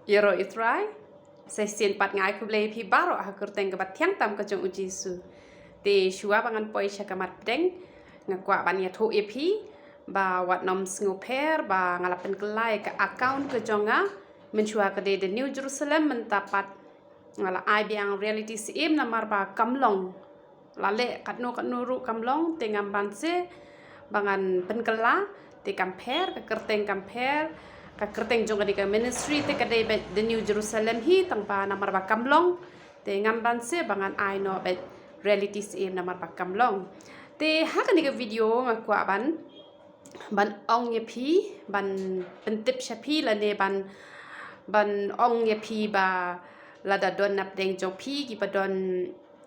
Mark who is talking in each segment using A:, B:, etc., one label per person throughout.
A: Yero itrai, sesien pat ngai kublei pi baro ha kyrteng ke bat tiang tam ke jong uji su. Te shua bangan poi syakamat deng ngakwa ban ya thu epi ba wat nom sngoper ba ngalapen kelai ke account ke jonga menshua ke de New Jerusalem mentapat ngala ai biang reality sim namar ba kamlong lale katno ru kamlong te ngamban se bangan penkela te kamper ke kyrteng kamper ka kyrteng jong ke ministry te kade the New Jerusalem hi tangpa namar ba kamlong te ngamban se bangan ai no bet reality sim namar ba kamlong te hakan ke video ngakwa ban ong ye pi ban pentip syapi la ne ban ong ye pi ba lada don nap deng jongphi ki pa don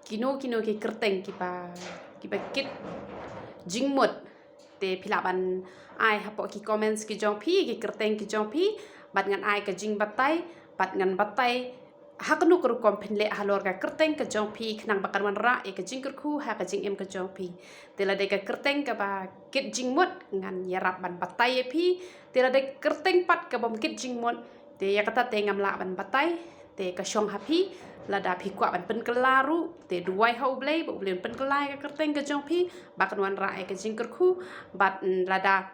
A: kino ki kyrteng ki pa kit jingmut te phila ban ai hapo ki comments ki jongphi ki kyrteng ki jongphi bat ngan ai ka jing batai bat ngan batai haknu kru kompin le halor ka kyrteng ka jongphi khnang bakar wan ra e ka jing kurku ha ka jing em ka jongphi te la de ka kyrteng ka ba kit jingmut ngan yarap ban batai e phi te la de kyrteng pat ka bom kit jingmut te ya kata te ngam la ban batai te ka shong happy lada phi kwa ban pen kelaru te duai hau blei bo blen pen kelai ka kyrteng ka jongphi bakan wan ra e ka jing kurku bat lada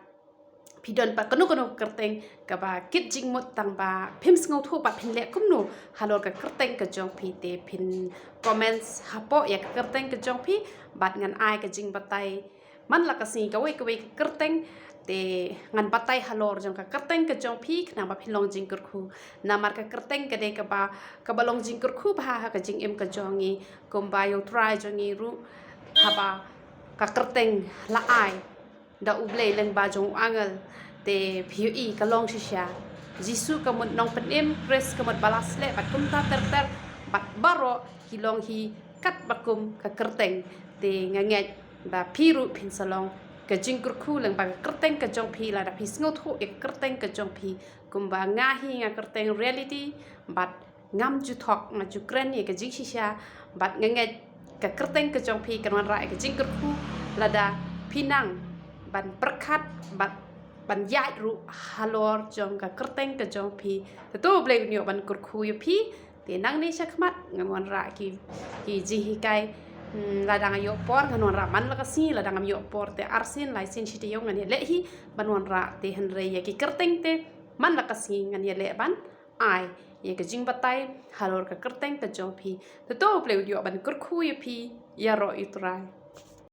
A: pidon pa kanu kyrteng ka ba kit jingmut tang ba phim ngau thu ba phin le kumnu halor ka kyrteng ka jongphi te phin comments hapo ya ka kyrteng ka jongphi bat ngan ai ka jing batai man la ka si ka wei kyrteng te ngan batai halor jong ka kyrteng ka jongphi khna ba philong jing kurku namar ka kyrteng ka de ka balong jing kurku ba ha ka jing em ka jongi komba yo try jongi ru haba ka kyrteng la ai da ublei leng ba jong angal te phi ka long shisha jisu ka mut nong penem kres ka mut balas le bat kum ta ter bat baro hilong hi kat bakum ka kyrteng te nganget ba phiru phin salong ka jing kurku leng ba kyrteng ka jongphi la da phi sngot ho ek kyrteng ka jongphi kumba ngahi nga kyrteng reality bat ngam ju thok nga ju kren ye ka jing shisha bat nganget ka kyrteng ka jongphi kan wan ra ka jing kurku la da pinang ban perkat ban yai ru halor jong ka kyrteng ka jongphi tu blei nyo ban kurku yu phi te nang ni syakmat ngan ra ki ji hi kai ladang ayo por ngan ra man la kasi ladang am yo por te arsin license shi te yo ngan le hi ban ra te hen re ye ki kyrteng te man la kasi ngan ye le ban ai ye ka jing batai halor ka kyrteng ka jongphi tu blei nyo ban kurku yu phi ya ro itrai